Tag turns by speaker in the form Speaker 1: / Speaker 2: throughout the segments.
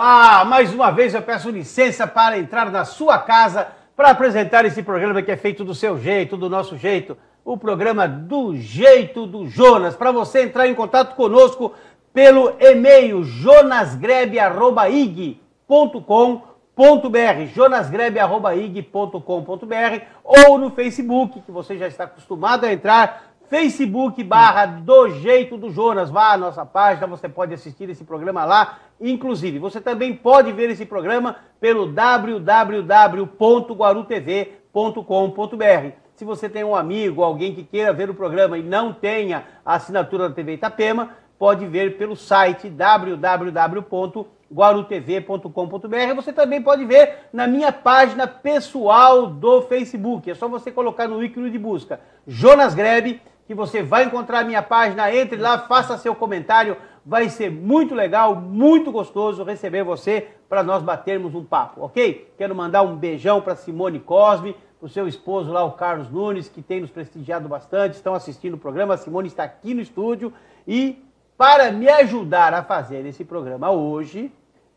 Speaker 1: Olá, mais uma vez eu peço licença para entrar na sua casa para apresentar esse programa que é feito do seu jeito, do nosso jeito, o programa do jeito do Jonas. Para você entrar em contato conosco pelo e-mail jonasgrebe@ig.com.br, jonasgrebe@ig.com.br, ou no Facebook, que você já está acostumado a entrar, Facebook/Do Jeito do Jonas. Vá à nossa página, você pode assistir esse programa lá. Inclusive, você também pode ver esse programa pelo www.guarutv.com.br. Se você tem um amigo, alguém que queira ver o programa e não tenha a assinatura da TV Itapema, pode ver pelo site www.guarutv.com.br. Você também pode ver na minha página pessoal do Facebook. É só você colocar no ícone de busca Jonas Grebe, que você vai encontrar a minha página. Entre lá, faça seu comentário. Vai ser muito legal, muito gostoso receber você para nós batermos um papo, ok? Quero mandar um beijão para Simone Cosme, para o seu esposo lá, o Carlos Nunes, que tem nos prestigiado bastante, estão assistindo o programa. A Simone está aqui no estúdio e, para me ajudar a fazer esse programa hoje,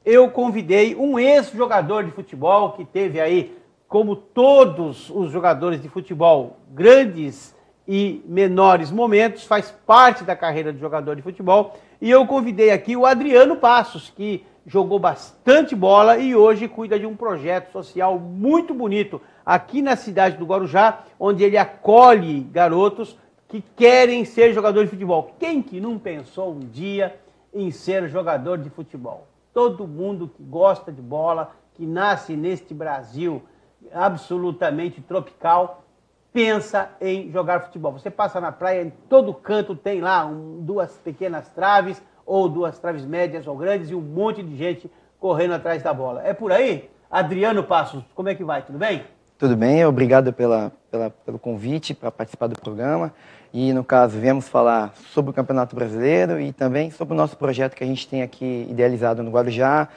Speaker 1: eu convidei um ex-jogador de futebol que teve aí, como todos os jogadores de futebol, grandes e menores momentos, faz parte da carreira de jogador de futebol, e eu convidei aqui o Adriano Passos, que jogou bastante bola e hoje cuida de um projeto social muito bonito aqui na cidade do Guarujá, onde ele acolhe garotos que querem ser jogador de futebol. Quem que não pensou um dia em ser jogador de futebol? Todo mundo que gosta de bola, que nasce neste Brasil absolutamente tropical, pensa em jogar futebol. Você passa na praia, em todo canto tem lá duas pequenas traves, ou duas traves médias ou grandes, e um monte de gente correndo atrás da bola. É por aí? Adriano Passos, como é que vai? Tudo bem?
Speaker 2: Tudo bem, obrigado pelo convite para participar do programa. E, no caso, viemos falar sobre o Campeonato Brasileiro e também sobre o nosso projeto que a gente tem aqui idealizado no Guarujá,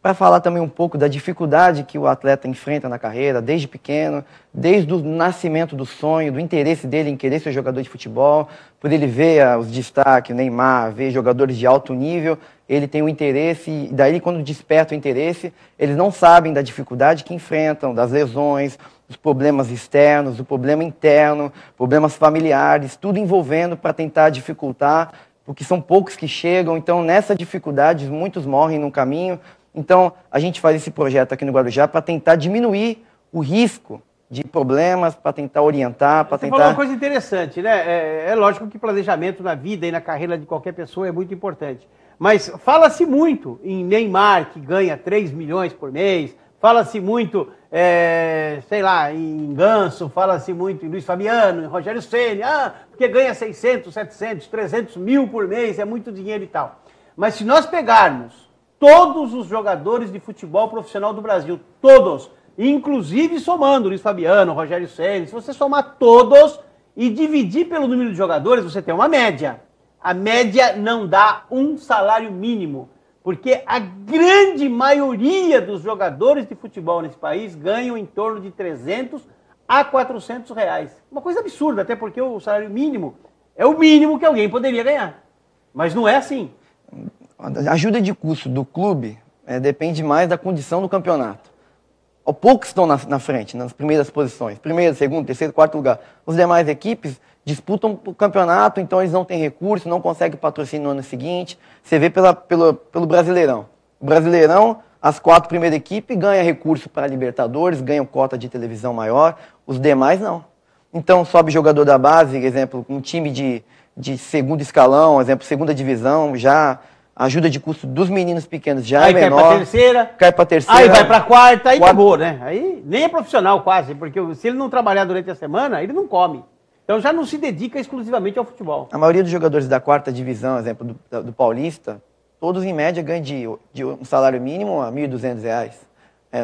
Speaker 2: para falar também um pouco da dificuldade que o atleta enfrenta na carreira, desde pequeno, desde o nascimento do sonho, do interesse dele em querer ser jogador de futebol, por ele ver os destaques, o Neymar, ver jogadores de alto nível, ele tem o interesse, e daí quando desperta o interesse, eles não sabem da dificuldade que enfrentam, das lesões, os problemas externos, o problema interno, problemas familiares, tudo envolvendo para tentar dificultar, porque são poucos que chegam, então nessa dificuldade muitos morrem no caminho. Então, a gente faz esse projeto aqui no Guarujá para tentar diminuir o risco de problemas, para tentar orientar, para tentar...
Speaker 1: Você falou uma coisa interessante, né? É lógico que planejamento na vida e na carreira de qualquer pessoa é muito importante. Mas fala-se muito em Neymar, que ganha 3 milhões por mês, fala-se muito, sei lá, em Ganso, fala-se muito em Luiz Fabiano, em Rogério Ceni, porque ganha 600, 700, 300 mil por mês, é muito dinheiro e tal. Mas se nós pegarmos todos os jogadores de futebol profissional do Brasil, todos, inclusive somando Luiz Fabiano, Rogério Ceni, se você somar todos e dividir pelo número de jogadores, você tem uma média. A média não dá um salário mínimo, porque a grande maioria dos jogadores de futebol nesse país ganham em torno de 300 a 400 reais. Uma coisa absurda, até porque o salário mínimo é o mínimo que alguém poderia ganhar. Mas não é assim.
Speaker 2: A ajuda de custo do clube depende mais da condição do campeonato. Poucos estão na frente, nas primeiras posições. Primeiro, segundo, terceiro, quarto lugar. As demais equipes disputam o campeonato, então eles não têm recurso, não conseguem patrocínio no ano seguinte. Você vê pelo Brasileirão. O Brasileirão, as 4 primeiras equipes ganham recurso para a Libertadores, ganham cota de televisão maior. Os demais, não. Então, sobe jogador da base, exemplo, um time de segundo escalão, exemplo, segunda divisão, já... A ajuda de custo dos meninos pequenos já é menor.
Speaker 1: Cai pra terceira. Aí vai pra quarta, aí acabou, né? Aí nem é profissional quase, porque se ele não trabalhar durante a semana, ele não come. Então já não se dedica exclusivamente ao futebol.
Speaker 2: A maioria dos jogadores da quarta divisão, exemplo, do Paulista, todos em média ganham de um salário mínimo a R$ 1.200.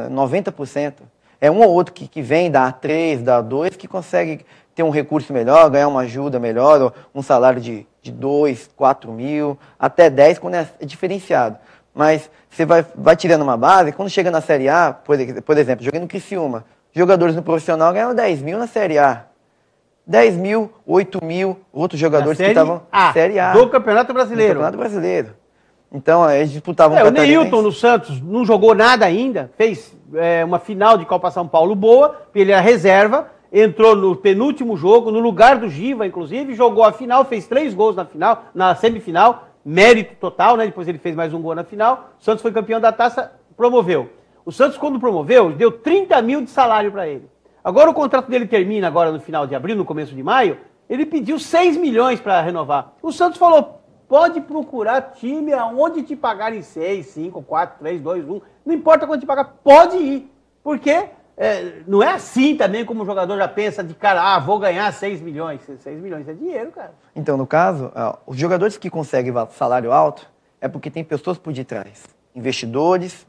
Speaker 2: 90%. É um ou outro que vem da A3, da A2, que consegue ter um recurso melhor, ganhar uma ajuda melhor, ou um salário de 2, 4 mil, até 10 quando é diferenciado. Mas você vai tirando uma base, quando chega na Série A, por exemplo, joguei no Criciúma, jogadores no profissional ganham 10 mil na Série A. 10 mil, 8 mil, outros jogadores que estavam na Série A.
Speaker 1: Do Campeonato Brasileiro.
Speaker 2: Do Campeonato Brasileiro. Então, eles disputavam
Speaker 1: o Neilton no Santos não jogou nada ainda, fez uma final de Copa São Paulo boa, ele era reserva, entrou no penúltimo jogo, no lugar do Giva, inclusive, jogou a final, fez 3 gols na final, na semifinal, mérito total, né? Depois ele fez mais um gol na final, o Santos foi campeão da taça, promoveu. O Santos, quando promoveu, deu 30 mil de salário para ele. Agora o contrato dele termina agora no final de abril, no começo de maio, ele pediu 6 milhões para renovar. O Santos falou, pode procurar time aonde te pagarem 6, 5, 4, 3, 2, 1. Não importa quanto te pagar, pode ir. Porque não é assim também como o jogador já pensa de cara, vou ganhar 6 milhões. 6 milhões é dinheiro, cara.
Speaker 2: Então, no caso, os jogadores que conseguem salário alto é porque tem pessoas por detrás. Investidores,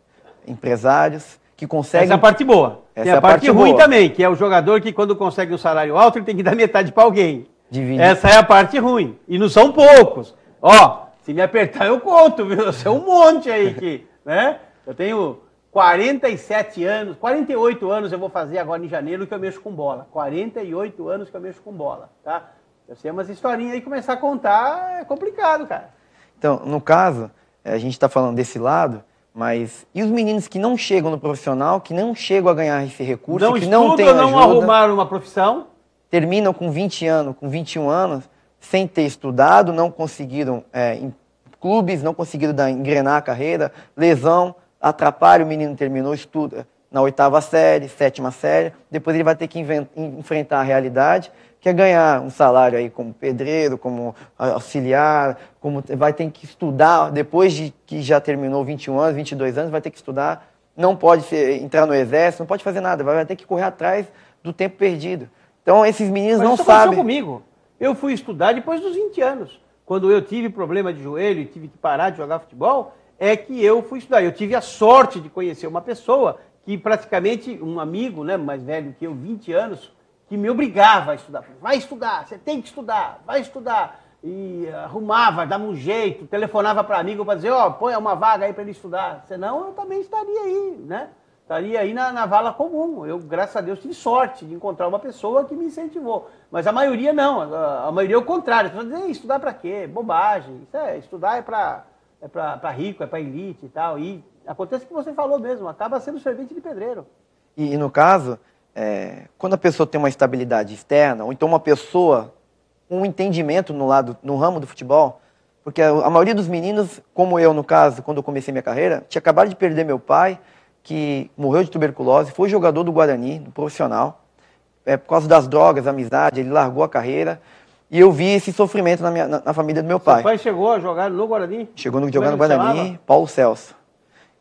Speaker 2: empresários, que conseguem...
Speaker 1: Essa é a parte boa. Tem a parte ruim também, que é o jogador que quando consegue um salário alto, ele tem que dar metade para alguém. Divide. Essa é a parte ruim. E não são poucos. Se me apertar eu conto, viu? Você é um monte aí que, né? Eu tenho 47 anos, 48 anos eu vou fazer agora em janeiro que eu mexo com bola. 48 anos que eu mexo com bola, tá? Eu sei umas historinhas aí, começar a contar é complicado, cara.
Speaker 2: Então, no caso, a gente está falando desse lado, mas e os meninos que não chegam no profissional, que não chegam a ganhar esse recurso,
Speaker 1: não
Speaker 2: que não têm ajuda,
Speaker 1: não arrumaram uma profissão?
Speaker 2: Terminam com 20 anos, com 21 anos, sem ter estudado, não conseguiram em clubes, não conseguiram engrenar a carreira, lesão, atrapalha, o menino terminou, estuda na 8ª série, 7ª série, depois ele vai ter que enfrentar a realidade, que é ganhar um salário aí como pedreiro, como auxiliar, vai ter que estudar, depois de que já terminou 21 anos, 22 anos, vai ter que estudar, não pode entrar no exército, não pode fazer nada, vai ter que correr atrás do tempo perdido. Então esses meninos não sabem. Mas isso aconteceu
Speaker 1: comigo. Eu fui estudar depois dos 20 anos. Quando eu tive problema de joelho e tive que parar de jogar futebol, é que eu fui estudar. Eu tive a sorte de conhecer uma pessoa que praticamente, um amigo, né, mais velho que eu, 20 anos, que me obrigava a estudar. Vai estudar, você tem que estudar, vai estudar. E arrumava, dava um jeito, telefonava para amigo para dizer, põe uma vaga aí para ele estudar. Senão eu também estaria aí, né? Estaria aí na vala comum. Eu, graças a Deus, tive sorte de encontrar uma pessoa que me incentivou. Mas a maioria não, a maioria é o contrário. As pessoas dizem, estudar para quê? Bobagem. Estudar é para rico, é para elite e tal. E acontece o que você falou mesmo, acaba sendo servente de pedreiro.
Speaker 2: E no caso, quando a pessoa tem uma estabilidade externa, ou então uma pessoa, um entendimento no ramo do futebol, porque a maioria dos meninos, como eu no caso, quando eu comecei minha carreira, tinha acabado de perder meu pai, que morreu de tuberculose, foi jogador do Guarani, do profissional, por causa das drogas, amizade, ele largou a carreira, e eu vi esse sofrimento na família do meu pai.
Speaker 1: Seu pai chegou a jogar no Guarani?
Speaker 2: Chegou a jogar no Guarani, Paulo Celso.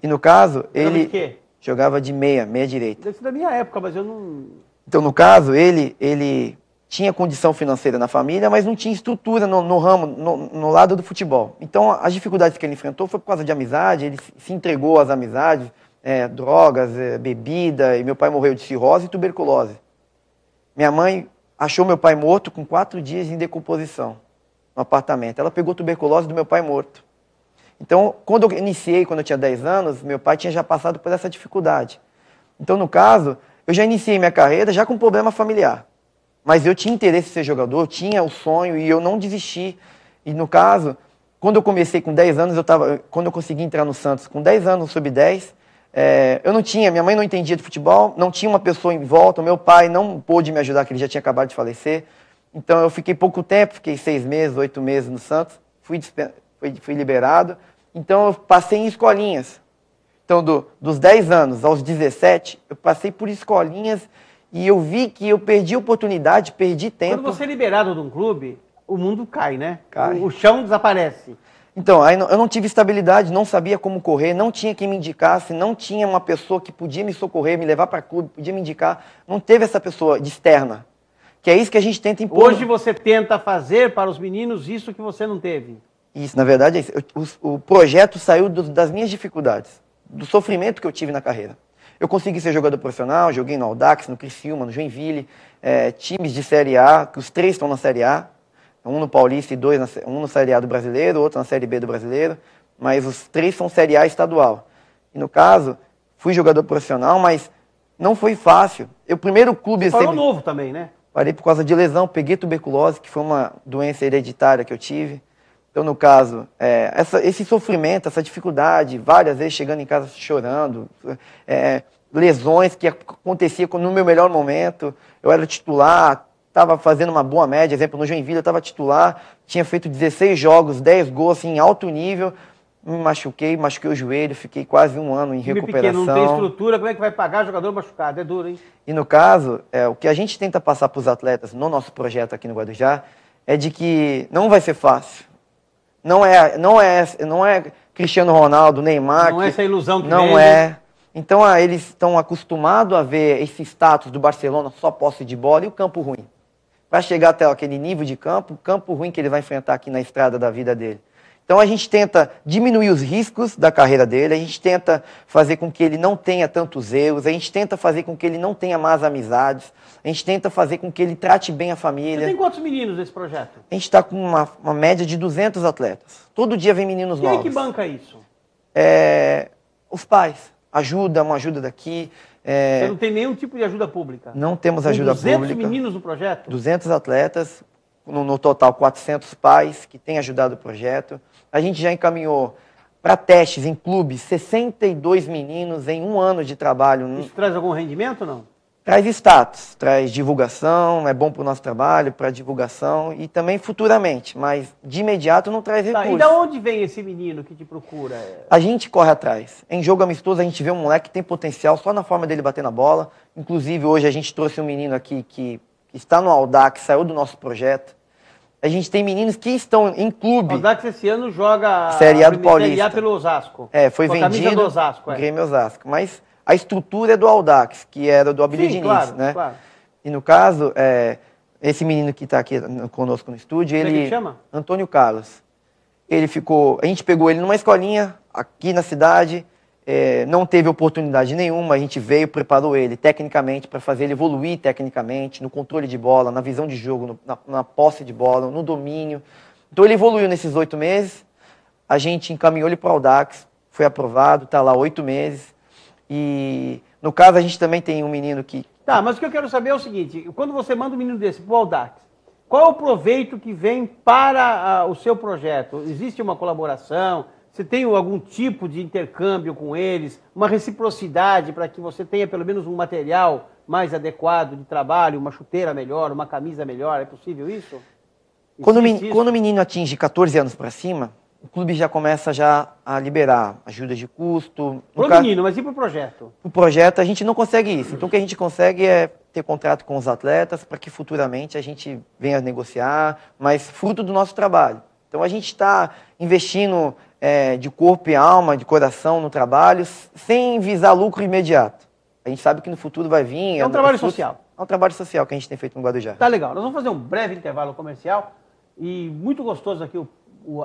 Speaker 2: E no caso, ele...
Speaker 1: de quê?
Speaker 2: Jogava de meia direita.
Speaker 1: Deve ser da minha época, mas eu não...
Speaker 2: Então, no caso, ele tinha condição financeira na família, mas não tinha estrutura no ramo, no lado do futebol. Então, as dificuldades que ele enfrentou foi por causa de amizade, ele se entregou às amizades, drogas, bebida, e meu pai morreu de cirrose e tuberculose. Minha mãe achou meu pai morto com 4 dias em decomposição no apartamento. Ela pegou tuberculose do meu pai morto. Então, quando eu iniciei, quando eu tinha 10 anos, meu pai tinha já passado por essa dificuldade. Então, no caso, eu já iniciei minha carreira já com problema familiar. Mas eu tinha interesse em ser jogador, eu tinha o sonho e eu não desisti. E no caso, quando eu comecei com 10 anos, quando eu consegui entrar no Santos com 10 anos, sub-10, eu não tinha, minha mãe não entendia de futebol, não tinha uma pessoa em volta, o meu pai não pôde me ajudar, que ele já tinha acabado de falecer. Então eu fiquei pouco tempo, fiquei 6 meses, 8 meses no Santos, fui liberado. Então eu passei em escolinhas. Então dos 10 anos aos 17, eu passei por escolinhas e eu vi que eu perdi oportunidade, perdi tempo.
Speaker 1: Quando você é liberado de um clube, o mundo cai, né?
Speaker 2: Cai.
Speaker 1: O chão desaparece.
Speaker 2: Então, aí eu não tive estabilidade, não sabia como correr, não tinha quem me indicasse, não tinha uma pessoa que podia me socorrer, me levar para clube, podia me indicar. Não teve essa pessoa de externa. Que é isso que a gente tenta impor.
Speaker 1: Hoje você tenta fazer para os meninos isso que você não teve.
Speaker 2: Isso, na verdade, é isso. O projeto saiu das minhas dificuldades, do sofrimento que eu tive na carreira. Eu consegui ser jogador profissional, joguei no Audax, no Criciúma, no Joinville, times de Série A, que os 3 estão na Série A, um no Paulista e um na Série A do Brasileiro, outro na Série B do Brasileiro, mas os 3 são Série A estadual. E no caso, fui jogador profissional, mas não foi fácil. O primeiro clube...
Speaker 1: Você parou novo também, né?
Speaker 2: Parei por causa de lesão, peguei tuberculose, que foi uma doença hereditária que eu tive. Então, no caso, esse sofrimento, essa dificuldade, várias vezes chegando em casa chorando, lesões que acontecia no meu melhor momento, eu era titular, estava fazendo uma boa média, exemplo, no Joinville eu estava titular, tinha feito 16 jogos, 10 gols, assim, em alto nível, me machuquei o joelho, fiquei quase um ano em recuperação.
Speaker 1: Pequeno, não tem estrutura, como é que vai pagar jogador machucado? É duro, hein?
Speaker 2: E no caso, o que a gente tenta passar para os atletas no nosso projeto aqui no Guarujá é de que não vai ser fácil. Não é Cristiano Ronaldo, Neymar.
Speaker 1: Não é essa ilusão que
Speaker 2: não
Speaker 1: vende.
Speaker 2: é. Então eles estão acostumados a ver esse status do Barcelona, só posse de bola e o campo ruim. Para chegar até aquele nível de campo, o campo ruim que ele vai enfrentar aqui na estrada da vida dele. Então a gente tenta diminuir os riscos da carreira dele, a gente tenta fazer com que ele não tenha tantos erros, a gente tenta fazer com que ele não tenha más amizades, a gente tenta fazer com que ele trate bem a família.
Speaker 1: Você tem quantos meninos nesse projeto?
Speaker 2: A gente está com uma média de 200 atletas. Todo dia vem meninos novos.
Speaker 1: Quem é que banca isso?
Speaker 2: Os pais. Uma ajuda daqui.
Speaker 1: Você não tem nenhum tipo de ajuda pública?
Speaker 2: Não temos ajuda pública.
Speaker 1: 200 meninos no projeto?
Speaker 2: 200 atletas, no total 400 pais que têm ajudado o projeto. A gente já encaminhou para testes em clubes 62 meninos em um ano de trabalho.
Speaker 1: Isso traz algum rendimento ou não?
Speaker 2: Traz status, traz divulgação, é bom para o nosso trabalho, para divulgação e também futuramente, mas de imediato não traz recursos.
Speaker 1: E da onde vem esse menino que te procura?
Speaker 2: A gente corre atrás. Em jogo amistoso a gente vê um moleque que tem potencial só na forma dele bater na bola. Inclusive hoje a gente trouxe um menino aqui que está no Audax, saiu do nosso projeto. A gente tem meninos que estão em clube.
Speaker 1: O Audax esse ano joga
Speaker 2: Série A do Paulista.
Speaker 1: Série A pelo Osasco.
Speaker 2: Foi
Speaker 1: com a
Speaker 2: vendido.
Speaker 1: Camisa do Osasco,
Speaker 2: Grêmio Osasco. Mas a estrutura é do Audax, que era do Abílio Diniz,
Speaker 1: claro,
Speaker 2: né?
Speaker 1: Claro.
Speaker 2: E no caso, esse menino que está aqui conosco no estúdio,
Speaker 1: Como
Speaker 2: ele...
Speaker 1: é que chama?
Speaker 2: Antônio Carlos. A gente pegou ele numa escolinha aqui na cidade, não teve oportunidade nenhuma, a gente veio, preparou ele tecnicamente para fazer ele evoluir tecnicamente, no controle de bola, na visão de jogo, na posse de bola, no domínio. Então ele evoluiu nesses 8 meses, a gente encaminhou ele para o Audax, foi aprovado, está lá 8 meses. E no caso a gente também tem um menino que...
Speaker 1: Tá, mas o que eu quero saber é o seguinte, quando você manda um menino desse para o Audax, qual é o proveito que vem para o seu projeto? Existe uma colaboração? Você tem algum tipo de intercâmbio com eles? Uma reciprocidade para que você tenha pelo menos um material mais adequado de trabalho, uma chuteira melhor, uma camisa melhor? É possível isso?
Speaker 2: Quando o menino atinge 14 anos para cima, o clube já começa a liberar ajudas de custo.
Speaker 1: Para o menino, mas e para o projeto?
Speaker 2: O projeto a gente não consegue isso. Então o que a gente consegue é ter contrato com os atletas para que futuramente a gente venha negociar, mas fruto do nosso trabalho. Então a gente está investindo de corpo e alma, de coração no trabalho, sem visar lucro imediato. A gente sabe que no futuro vai vir...
Speaker 1: É um trabalho social.
Speaker 2: É um trabalho social que a gente tem feito no Guarujá.
Speaker 1: Tá legal. Nós vamos fazer um breve intervalo comercial e muito gostoso aqui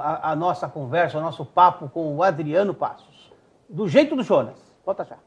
Speaker 1: a nossa conversa, o nosso papo com o Adriano Passos. Do jeito do Jonas. Volta já.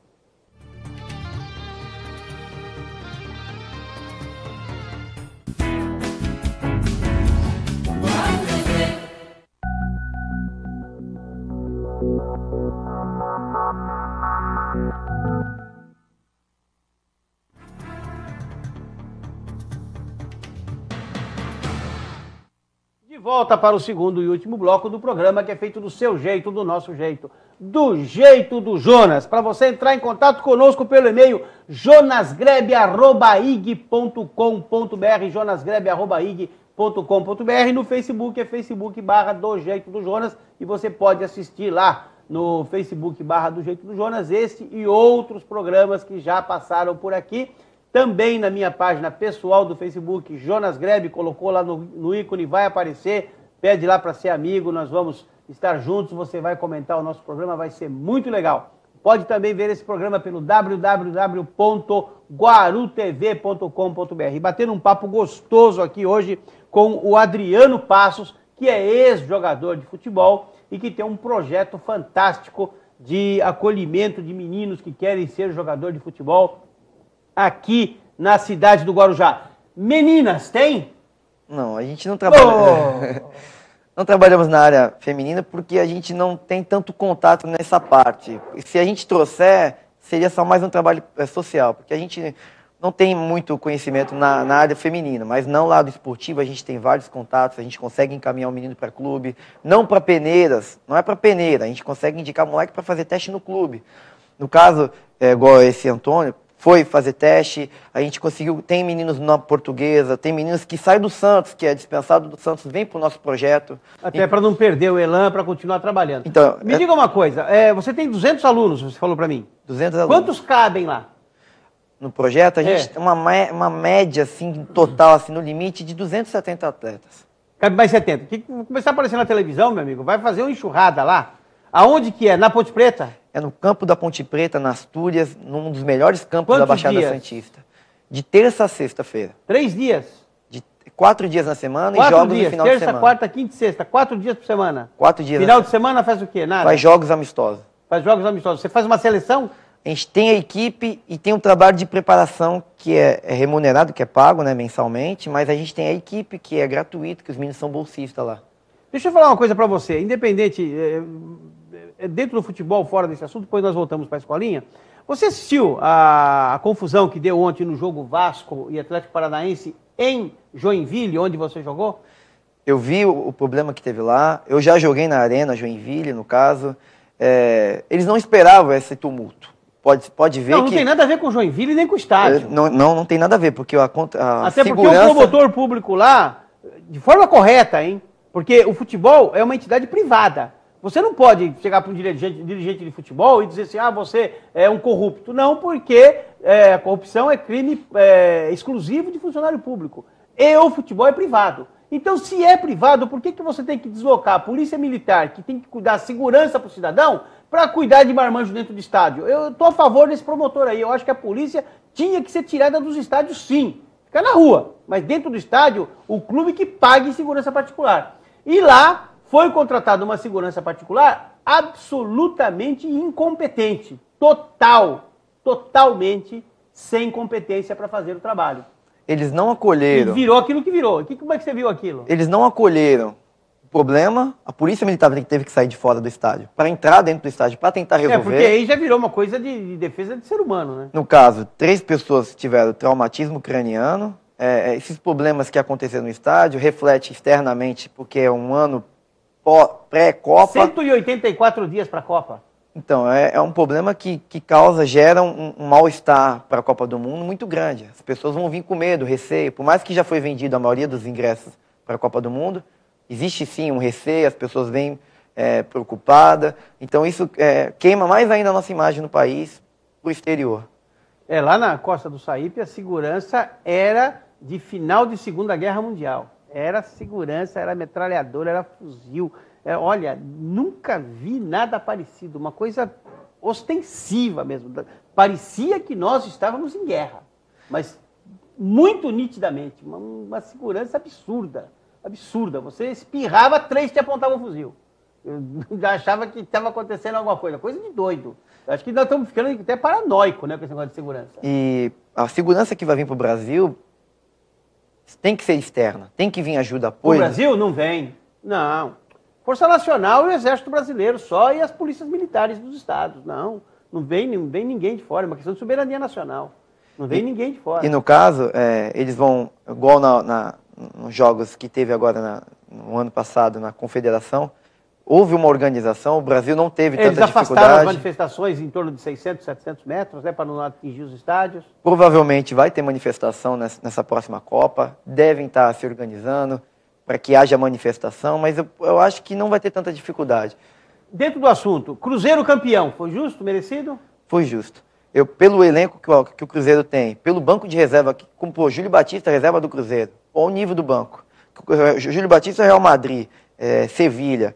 Speaker 1: De volta para o segundo e último bloco do programa, que é feito do seu jeito, do nosso jeito, do jeito do Jonas. Para você entrar em contato conosco pelo e-mail jonasgrebe@ig.com.br, jonasgrebe@ig.com.br. No Facebook é Facebook/do jeito do Jonas e você pode assistir lá no Facebook/do jeito do Jonas este e outros programas que já passaram por aqui. Também na minha página pessoal do Facebook, Jonas Grebe, colocou lá no ícone, vai aparecer, pede lá para ser amigo, nós vamos estar juntos, você vai comentar o nosso programa, vai ser muito legal. Pode também ver esse programa pelo www.guarutv.com.br. Batendo um papo gostoso aqui hoje com o Adriano Passos, que é ex-jogador de futebol e que tem um projeto fantástico de acolhimento de meninos que querem ser jogador de futebol aqui na cidade do Guarujá. Meninas, tem?
Speaker 2: Não, a gente não trabalha... Não trabalhamos na área feminina porque a gente não tem tanto contato nessa parte. Se a gente trouxer, seria só mais um trabalho social, porque a gente não tem muito conhecimento na área feminina, mas no lado esportivo a gente tem vários contatos, a gente consegue encaminhar o menino para clube, não para peneiras, não é para peneira, a gente consegue indicar o moleque para fazer teste no clube. No caso, igual esse Antônio, foi fazer teste, a gente conseguiu, tem meninos na Portuguesa, tem meninos que saem do Santos, que é dispensado do Santos, vem para o nosso projeto.
Speaker 1: Até para não perder o elan, para continuar trabalhando.
Speaker 2: Então,
Speaker 1: Me diga uma coisa, você tem 200 alunos, você falou para mim.
Speaker 2: 200 alunos.
Speaker 1: Quantos cabem lá?
Speaker 2: No projeto, a gente tem uma média, assim, total, assim, no limite, de 270 atletas.
Speaker 1: Cabe mais 70. Vou começar a aparecer na televisão, meu amigo, vai fazer uma enxurrada lá. Aonde que é? Na Ponte Preta?
Speaker 2: É no campo da Ponte Preta, nas Astúrias, num dos melhores campos da Baixada
Speaker 1: dias?
Speaker 2: Santista. De terça a sexta-feira.
Speaker 1: 3 dias?
Speaker 2: De 4 dias na semana
Speaker 1: 4
Speaker 2: e jogos
Speaker 1: dias,
Speaker 2: no final
Speaker 1: terça,
Speaker 2: de semana.
Speaker 1: quarta, quinta e sexta. 4 dias por semana.
Speaker 2: 4 dias.
Speaker 1: Final de semana faz o quê? Nada?
Speaker 2: Faz jogos amistosos.
Speaker 1: Faz jogos amistosos. Você faz uma seleção?
Speaker 2: A gente tem a equipe e tem um trabalho de preparação que é remunerado, que é pago, né, mensalmente, mas a gente tem a equipe que é gratuito, que os meninos são bolsistas lá.
Speaker 1: Deixa eu falar uma coisa para você. Independente, dentro do futebol, fora desse assunto, depois nós voltamos para a escolinha. Você assistiu a confusão que deu ontem no jogo Vasco e Atlético Paranaense em Joinville, onde você jogou?
Speaker 2: Eu vi o problema que teve lá. Eu já joguei na Arena Joinville, no caso. Eles não esperavam esse tumulto. Pode ver
Speaker 1: não,
Speaker 2: que...
Speaker 1: Não tem nada a ver com Joinville nem com o estádio.
Speaker 2: Não tem nada a ver, porque a
Speaker 1: Até
Speaker 2: segurança...
Speaker 1: porque o promotor público lá, de forma correta, hein? Porque o futebol é uma entidade privada. Você não pode chegar para um dirigente de futebol e dizer assim, você é um corrupto. Não, porque a corrupção é crime exclusivo de funcionário público. E o futebol é privado. Então, se é privado, por que você tem que deslocar a polícia militar, que tem que dar segurança para o cidadão, para cuidar de marmanjo dentro do estádio? Eu estou a favor desse promotor aí. Eu acho que a polícia tinha que ser tirada dos estádios, sim. Fica na rua. Mas dentro do estádio, o clube que pague segurança particular. E lá foi contratada uma segurança particular absolutamente incompetente. Totalmente sem competência para fazer o trabalho.
Speaker 2: Eles não acolheram.
Speaker 1: E virou aquilo que virou. Como é que você viu aquilo?
Speaker 2: Eles não acolheram. O problema, a polícia militar teve que sair de fora do estádio para entrar dentro do estádio, para tentar resolver.
Speaker 1: Porque aí já virou uma coisa de defesa de ser humano, né?
Speaker 2: No caso, 3 pessoas tiveram traumatismo craniano. Esses problemas que aconteceram no estádio refletem externamente, porque é um ano pré-Copa.
Speaker 1: 184 dias para a Copa.
Speaker 2: Então, é um problema que gera um mal-estar para a Copa do Mundo muito grande. As pessoas vão vir com medo, receio. Por mais que já foi vendido a maioria dos ingressos para a Copa do Mundo, existe sim um receio, as pessoas vêm preocupadas. Então, isso queima mais ainda a nossa imagem no país, para o exterior.
Speaker 1: Lá na Costa do Saípe, a segurança era de final de Segunda Guerra Mundial. Era segurança, era metralhadora, era fuzil. Olha, nunca vi nada parecido, uma coisa ostensiva mesmo. Parecia que nós estávamos em guerra, mas muito nitidamente, uma segurança absurda, absurda. Você espirrava, 3 te apontavam um fuzil. Eu já achava que estava acontecendo alguma coisa de doido. Eu acho que nós estamos ficando até paranoico, né, com esse negócio de segurança.
Speaker 2: E a segurança que vai vir para o Brasil tem que ser externa, tem que vir ajuda, apoio.
Speaker 1: O Brasil não vem, não. Força Nacional e o Exército Brasileiro só e as polícias militares dos estados. Não vem ninguém de fora, é uma questão de soberania nacional. Não vem ninguém de fora.
Speaker 2: E no caso, eles vão, igual nos jogos que teve agora no ano passado na Confederação, houve uma organização, o Brasil não teve tanta dificuldade. Eles afastaram
Speaker 1: as manifestações em torno de 600, 700 metros, né, para não atingir os estádios.
Speaker 2: Provavelmente vai ter manifestação nessa próxima Copa, devem estar se organizando para que haja manifestação, mas eu acho que não vai ter tanta dificuldade.
Speaker 1: Dentro do assunto, Cruzeiro campeão, foi justo, merecido?
Speaker 2: Foi justo. Pelo elenco que o Cruzeiro tem, pelo banco de reserva, que comprou Júlio Batista, reserva do Cruzeiro, olha o nível do banco. Júlio Batista, Real Madrid, Sevilha,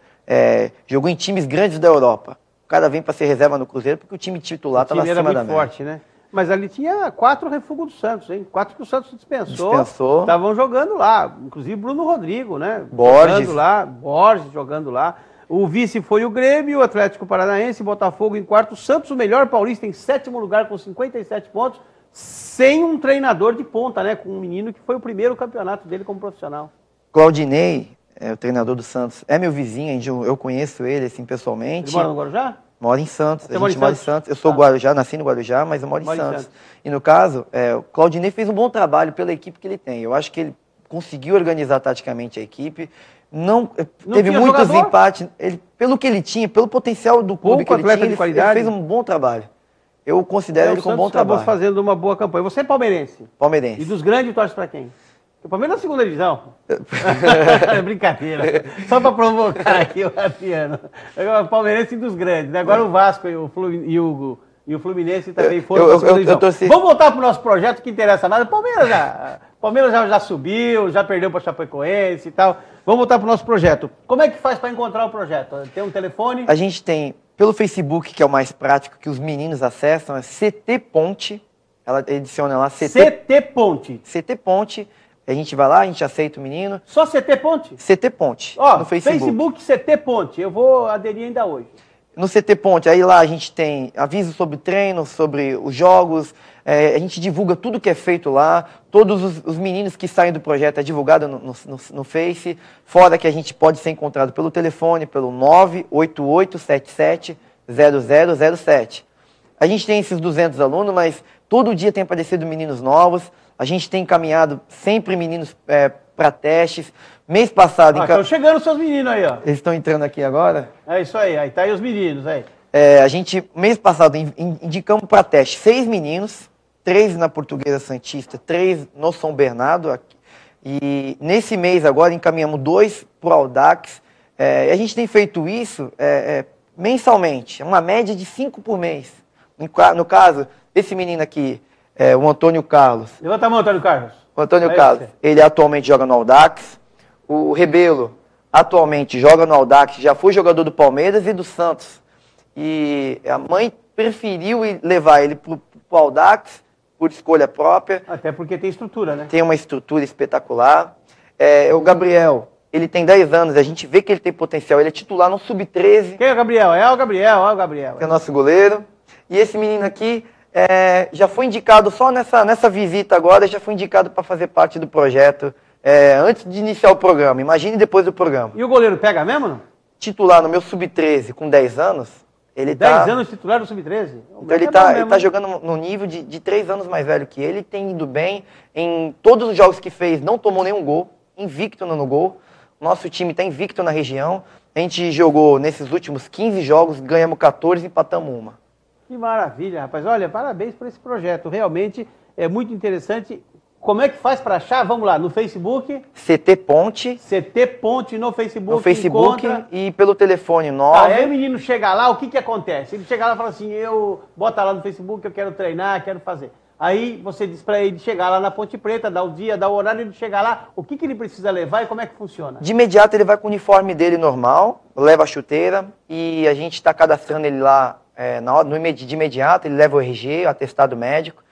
Speaker 2: jogou em times grandes da Europa. O cara vem para ser reserva no Cruzeiro porque o time titular estava acima da média.
Speaker 1: Era muito forte, né? Mas ali tinha 4 refugos do Santos, hein? 4 que o Santos dispensou. Estavam jogando lá, inclusive Bruno Rodrigo, né?
Speaker 2: Borges
Speaker 1: jogando lá. O vice foi o Grêmio, o Atlético Paranaense, Botafogo em quarto. O Santos, o melhor paulista, em 7º lugar com 57 pontos, sem um treinador de ponta, né? Com um menino que foi o primeiro campeonato dele como profissional.
Speaker 2: Claudinei, o treinador do Santos, é meu vizinho, eu conheço ele assim pessoalmente.
Speaker 1: Ele mora no Guarujá?
Speaker 2: Moro em Santos.
Speaker 1: Você mora em Santos?
Speaker 2: Eu sou Guarujá, nasci no Guarujá, mas eu moro em Santos. E no caso, o Claudinei fez um bom trabalho pela equipe que ele tem. Eu acho que ele conseguiu organizar taticamente a equipe. Não teve muitos empates. Pelo que ele tinha, pelo potencial do clube que ele tinha, ele fez um bom trabalho. Eu considero ele como um bom trabalho.
Speaker 1: O Santos acabou fazendo uma boa campanha. Você é palmeirense?
Speaker 2: Palmeirense.
Speaker 1: E dos grandes torce para quem? O Palmeiras na segunda divisão. É brincadeira. Só para provocar aqui o Adriano. O palmeirense dos grandes. Né? Agora o Vasco e o Fluminense também foram para a segunda divisão. Vamos voltar para o nosso projeto que interessa nada. O Palmeiras já subiu, já perdeu para o Chapecoense e tal. Vamos voltar para o nosso projeto. Como é que faz para encontrar o projeto? Tem um telefone?
Speaker 2: A gente tem pelo Facebook, que é o mais prático, que os meninos acessam, é CT Ponte. Ela adiciona lá
Speaker 1: CT Ponte.
Speaker 2: CT Ponte. A gente vai lá, a gente aceita o menino.
Speaker 1: Só CT Ponte?
Speaker 2: CT Ponte,
Speaker 1: no Facebook CT Ponte. Eu vou aderir ainda hoje.
Speaker 2: No CT Ponte, aí lá a gente tem avisos sobre treino, sobre os jogos, a gente divulga tudo que é feito lá, todos os meninos que saem do projeto é divulgado no Face, fora que a gente pode ser encontrado pelo telefone, pelo 988770007. A gente tem esses 200 alunos, mas todo dia tem aparecido meninos novos. A gente tem encaminhado sempre meninos para testes. Mês passado...
Speaker 1: Estão chegando os seus meninos aí, ó.
Speaker 2: Eles estão entrando aqui agora?
Speaker 1: É isso aí, aí tá aí os meninos, aí.
Speaker 2: A gente, mês passado, indicamos para teste 6 meninos, 3 na Portuguesa Santista, 3 no São Bernardo. E nesse mês agora encaminhamos 2 para o Audax. A gente tem feito isso mensalmente, uma média de 5 por mês. No caso, esse menino aqui... o Antônio Carlos.
Speaker 1: Levanta a mão, Antônio Carlos.
Speaker 2: O Antônio Carlos, ele atualmente joga no Audax. O Rebelo, atualmente joga no Audax, já foi jogador do Palmeiras e do Santos. E a mãe preferiu levar ele para o Audax, por escolha própria.
Speaker 1: Até porque tem estrutura, né?
Speaker 2: Tem uma estrutura espetacular. O Gabriel, ele tem 10 anos, a gente vê que ele tem potencial. Ele é titular no Sub-13.
Speaker 1: Quem é o Gabriel? É o Gabriel.
Speaker 2: Que é o nosso goleiro. E esse menino aqui... já foi indicado, só nessa visita agora, já foi indicado para fazer parte do projeto antes de iniciar o programa. Imagine depois do programa.
Speaker 1: E o goleiro pega mesmo, não?
Speaker 2: Titular no meu Sub-13 com 10 anos, ele
Speaker 1: 10 anos titular no Sub-13?
Speaker 2: Então ele tá jogando no nível de 3 anos mais velho que ele, tem ido bem. Em todos os jogos que fez, não tomou nenhum gol, invicto no gol. Nosso time está invicto na região. A gente jogou nesses últimos 15 jogos, ganhamos 14 e empatamos uma.
Speaker 1: Que maravilha, rapaz. Olha, parabéns por esse projeto. Realmente é muito interessante. Como é que faz para achar? Vamos lá, no Facebook?
Speaker 2: CT Ponte.
Speaker 1: CT Ponte no Facebook.
Speaker 2: No Facebook e pelo telefone 9.
Speaker 1: Aí o menino chega lá, o que acontece? Ele chega lá e fala assim, bota lá no Facebook, eu quero treinar, quero fazer. Aí você diz para ele chegar lá na Ponte Preta, dá o dia, dá o horário, ele chegar lá, o que ele precisa levar e como é que funciona?
Speaker 2: De imediato ele vai com o uniforme dele normal, leva a chuteira e a gente está cadastrando ele lá de imediato, ele leva o RG, o atestado médico.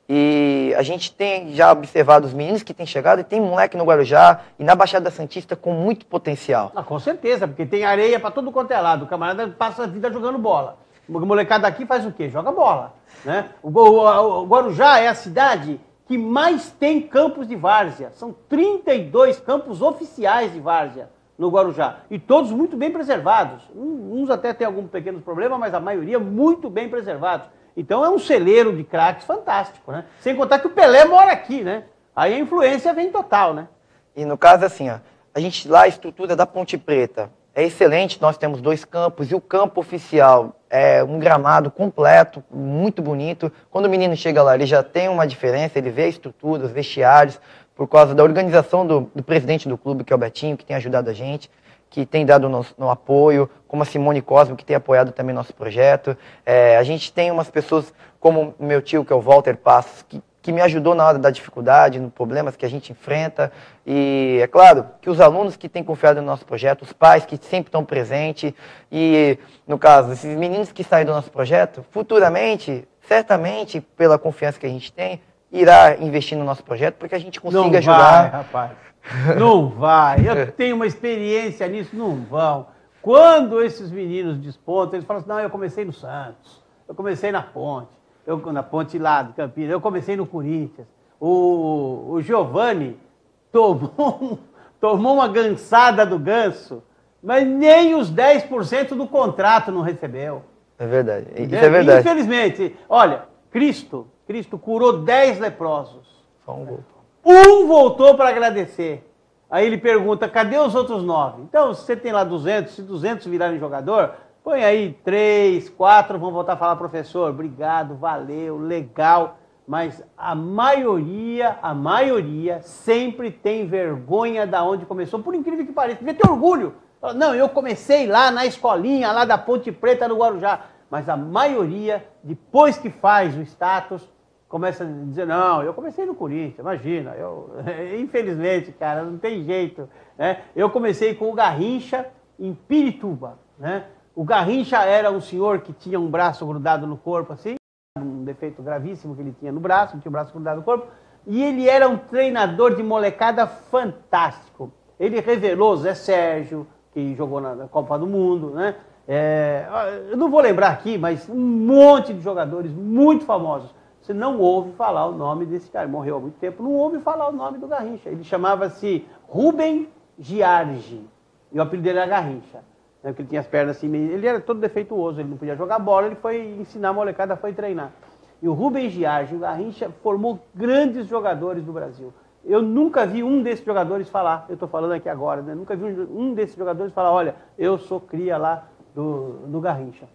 Speaker 2: E a gente tem já observado os meninos que têm chegado e tem moleque no Guarujá e na Baixada Santista com muito potencial.
Speaker 1: Com certeza, porque tem areia para todo quanto é lado. O camarada passa a vida jogando bola. O molecada aqui faz o quê? Joga bola. Né? O Guarujá é a cidade que mais tem campos de várzea. São 32 campos oficiais de várzea no Guarujá. E todos muito bem preservados. Uns até têm algum pequeno problema, mas a maioria muito bem preservados. Então é um celeiro de craques fantástico, né? Sem contar que o Pelé mora aqui, né? Aí a influência vem total, né?
Speaker 2: E no caso, assim, a gente lá, a estrutura da Ponte Preta é excelente, nós temos 2 campos e o campo oficial é um gramado completo, muito bonito. Quando o menino chega lá, ele já tem uma diferença, ele vê a estrutura, os vestiários, por causa da organização do presidente do clube, que é o Betinho, que tem ajudado a gente, que tem dado no apoio, como a Simone Cosmo, que tem apoiado também nosso projeto. A gente tem umas pessoas, como o meu tio, que é o Walter Passos, que me ajudou na hora da dificuldade, nos problemas que a gente enfrenta. E é claro que os alunos que têm confiado no nosso projeto, os pais que sempre estão presentes, e no caso, esses meninos que saem do nosso projeto, futuramente, certamente, pela confiança que a gente tem, irá investir no nosso projeto, porque a gente consiga ajudar.
Speaker 1: Vai, rapaz. Não vai, eu tenho uma experiência nisso, não vão. Quando esses meninos despontam, eles falam assim, não, eu comecei no Santos, eu comecei na Ponte, na Ponte lá de Campinas, eu comecei no Corinthians. O Giovani tomou uma gansada do Ganso, mas nem os 10% do contrato não recebeu.
Speaker 2: É verdade. Isso é verdade.
Speaker 1: Infelizmente, olha, Cristo curou 10 leprosos.
Speaker 2: Só um voltou.
Speaker 1: Um voltou para agradecer. Aí ele pergunta, cadê os outros 9? Então, se você tem lá 200, se 200 virarem jogador, põe aí 3, 4, vão voltar a falar, professor, obrigado, valeu, legal. Mas a maioria sempre tem vergonha da onde começou, por incrível que pareça, devia ter orgulho. Não, eu comecei lá na escolinha, lá da Ponte Preta, no Guarujá. Mas a maioria, depois que faz o status, começa a dizer, não, eu comecei no Corinthians, imagina. Infelizmente, cara, não tem jeito. Né? Eu comecei com o Garrincha em Pirituba. Né? O Garrincha era um senhor que tinha um braço grudado no corpo, assim, um defeito gravíssimo que ele tinha no braço, tinha o braço grudado no corpo, e ele era um treinador de molecada fantástico. Ele revelou Zé Sérgio, que jogou na Copa do Mundo, né? Eu não vou lembrar aqui, mas um monte de jogadores muito famosos. Você não ouve falar o nome desse cara, morreu há muito tempo, não ouve falar o nome do Garrincha. Ele chamava-se Rubem Giargi, e o apelido dele era Garrincha. Porque ele tinha as pernas assim, ele era todo defeituoso, ele não podia jogar bola, ele foi ensinar a molecada, foi treinar. E o Rubem Giargi, o Garrincha, formou grandes jogadores do Brasil. Eu nunca vi um desses jogadores falar, eu estou falando aqui agora, né? Nunca vi um desses jogadores falar, olha, eu sou cria lá do Garrincha.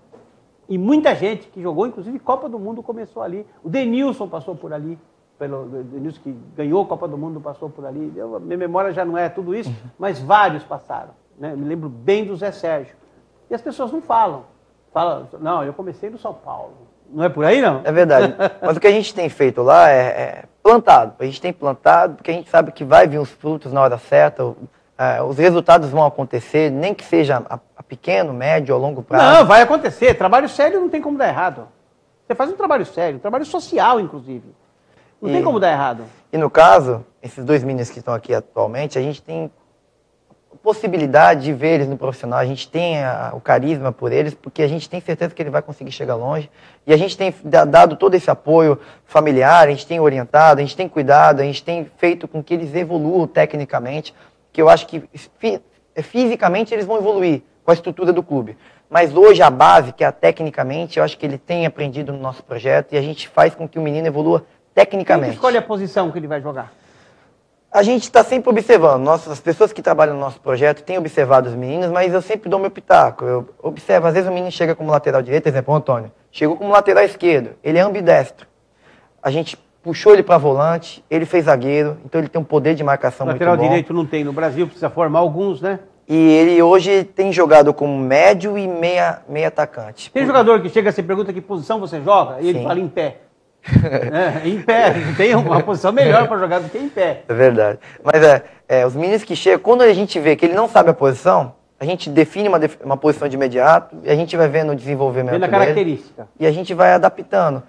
Speaker 1: E muita gente que jogou, inclusive Copa do Mundo, começou ali. O Denilson passou por ali, o Denilson que ganhou a Copa do Mundo passou por ali. Minha memória já não é tudo isso, mas vários passaram. Né? Me lembro bem do Zé Sérgio. E as pessoas não falam. Falam, não, eu comecei no São Paulo. Não é por aí, não?
Speaker 2: É verdade. Mas o que a gente tem feito lá é plantado. A gente tem plantado porque a gente sabe que vai vir os frutos na hora certa, os resultados vão acontecer, nem que seja a pequeno, médio ou longo prazo.
Speaker 1: Não, vai acontecer. Trabalho sério não tem como dar errado. Você faz um trabalho sério, um trabalho social, inclusive. Não tem como dar errado.
Speaker 2: E no caso, esses 2 meninos que estão aqui atualmente, a gente tem possibilidade de ver eles no profissional, a gente tem o carisma por eles, porque a gente tem certeza que ele vai conseguir chegar longe, e a gente tem dado todo esse apoio familiar, a gente tem orientado, a gente tem cuidado, a gente tem feito com que eles evoluam tecnicamente, que eu acho que fisicamente eles vão evoluir com a estrutura do clube. Mas hoje a base, que é a tecnicamente, eu acho que ele tem aprendido no nosso projeto, e a gente faz com que o menino evolua tecnicamente.
Speaker 1: Quem escolhe a posição que ele vai jogar?
Speaker 2: A gente está sempre observando, as pessoas que trabalham no nosso projeto têm observado os meninos, mas eu sempre dou meu pitaco. Eu observo, às vezes o menino chega como lateral direito, exemplo, o Antônio, chegou como lateral esquerdo, ele é ambidestro. A gente puxou ele para volante, ele fez zagueiro, então ele tem um poder de marcação muito bom.
Speaker 1: Lateral direito não tem no Brasil, precisa formar alguns, né?
Speaker 2: E ele hoje tem jogado como médio e meia atacante.
Speaker 1: Tem jogador que chega e você pergunta que posição você joga, e ele fala em pé. Em pé, tem uma posição melhor para jogar do que em pé.
Speaker 2: É verdade. Mas os meninos que chegam, quando a gente vê que ele não sabe a posição, a gente define uma posição de imediato e a gente vai vendo o desenvolvimento
Speaker 1: dele. Vendo a característica.
Speaker 2: E a gente vai adaptando.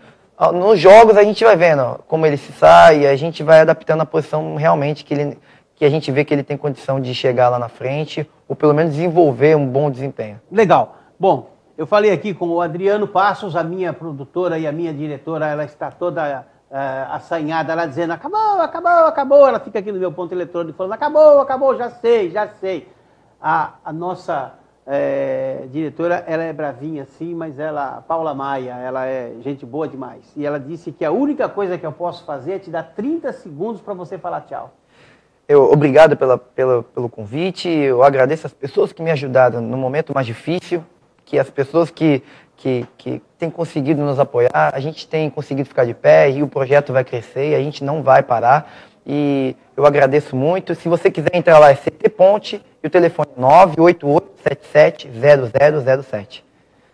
Speaker 2: Nos jogos a gente vai vendo como ele se sai, a gente vai adaptando a posição realmente que a gente vê que ele tem condição de chegar lá na frente, ou pelo menos desenvolver um bom desempenho.
Speaker 1: Legal. Bom, eu falei aqui com o Adriano Passos, a minha produtora e a minha diretora, ela está toda assanhada lá dizendo, acabou. Ela fica aqui no meu ponto eletrônico falando, acabou, já sei. A nossa diretora, ela é bravinha sim, mas a Paula Maia, ela é gente boa demais. E ela disse que a única coisa que eu posso fazer é te dar 30 segundos para você falar tchau.
Speaker 2: Obrigado pelo convite, eu agradeço as pessoas que me ajudaram no momento mais difícil, que as pessoas que têm conseguido nos apoiar, a gente tem conseguido ficar de pé e o projeto vai crescer e a gente não vai parar. E eu agradeço muito. Se você quiser entrar lá, é CT Ponte e o telefone é 988770007.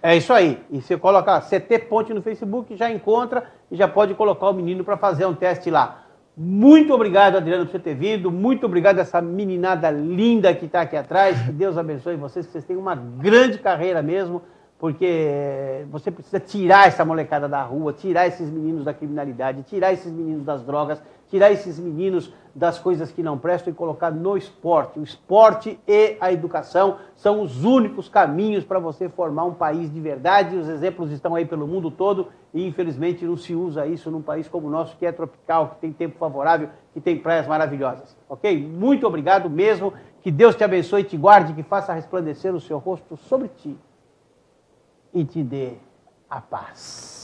Speaker 1: É isso aí. E você coloca CT Ponte no Facebook, já encontra e já pode colocar o menino para fazer um teste lá. Muito obrigado, Adriano, por você ter vindo. Muito obrigado a essa meninada linda que está aqui atrás. Que Deus abençoe vocês, que vocês tenham uma grande carreira mesmo, porque você precisa tirar essa molecada da rua, tirar esses meninos da criminalidade, tirar esses meninos das drogas, tirar esses meninos das coisas que não prestam e colocar no esporte. O esporte e a educação são os únicos caminhos para você formar um país de verdade. Os exemplos estão aí pelo mundo todo e, infelizmente, não se usa isso num país como o nosso, que é tropical, que tem tempo favorável, que tem praias maravilhosas. Ok? Muito obrigado mesmo. Que Deus te abençoe, te guarde, que faça resplandecer o seu rosto sobre ti e te dê a paz.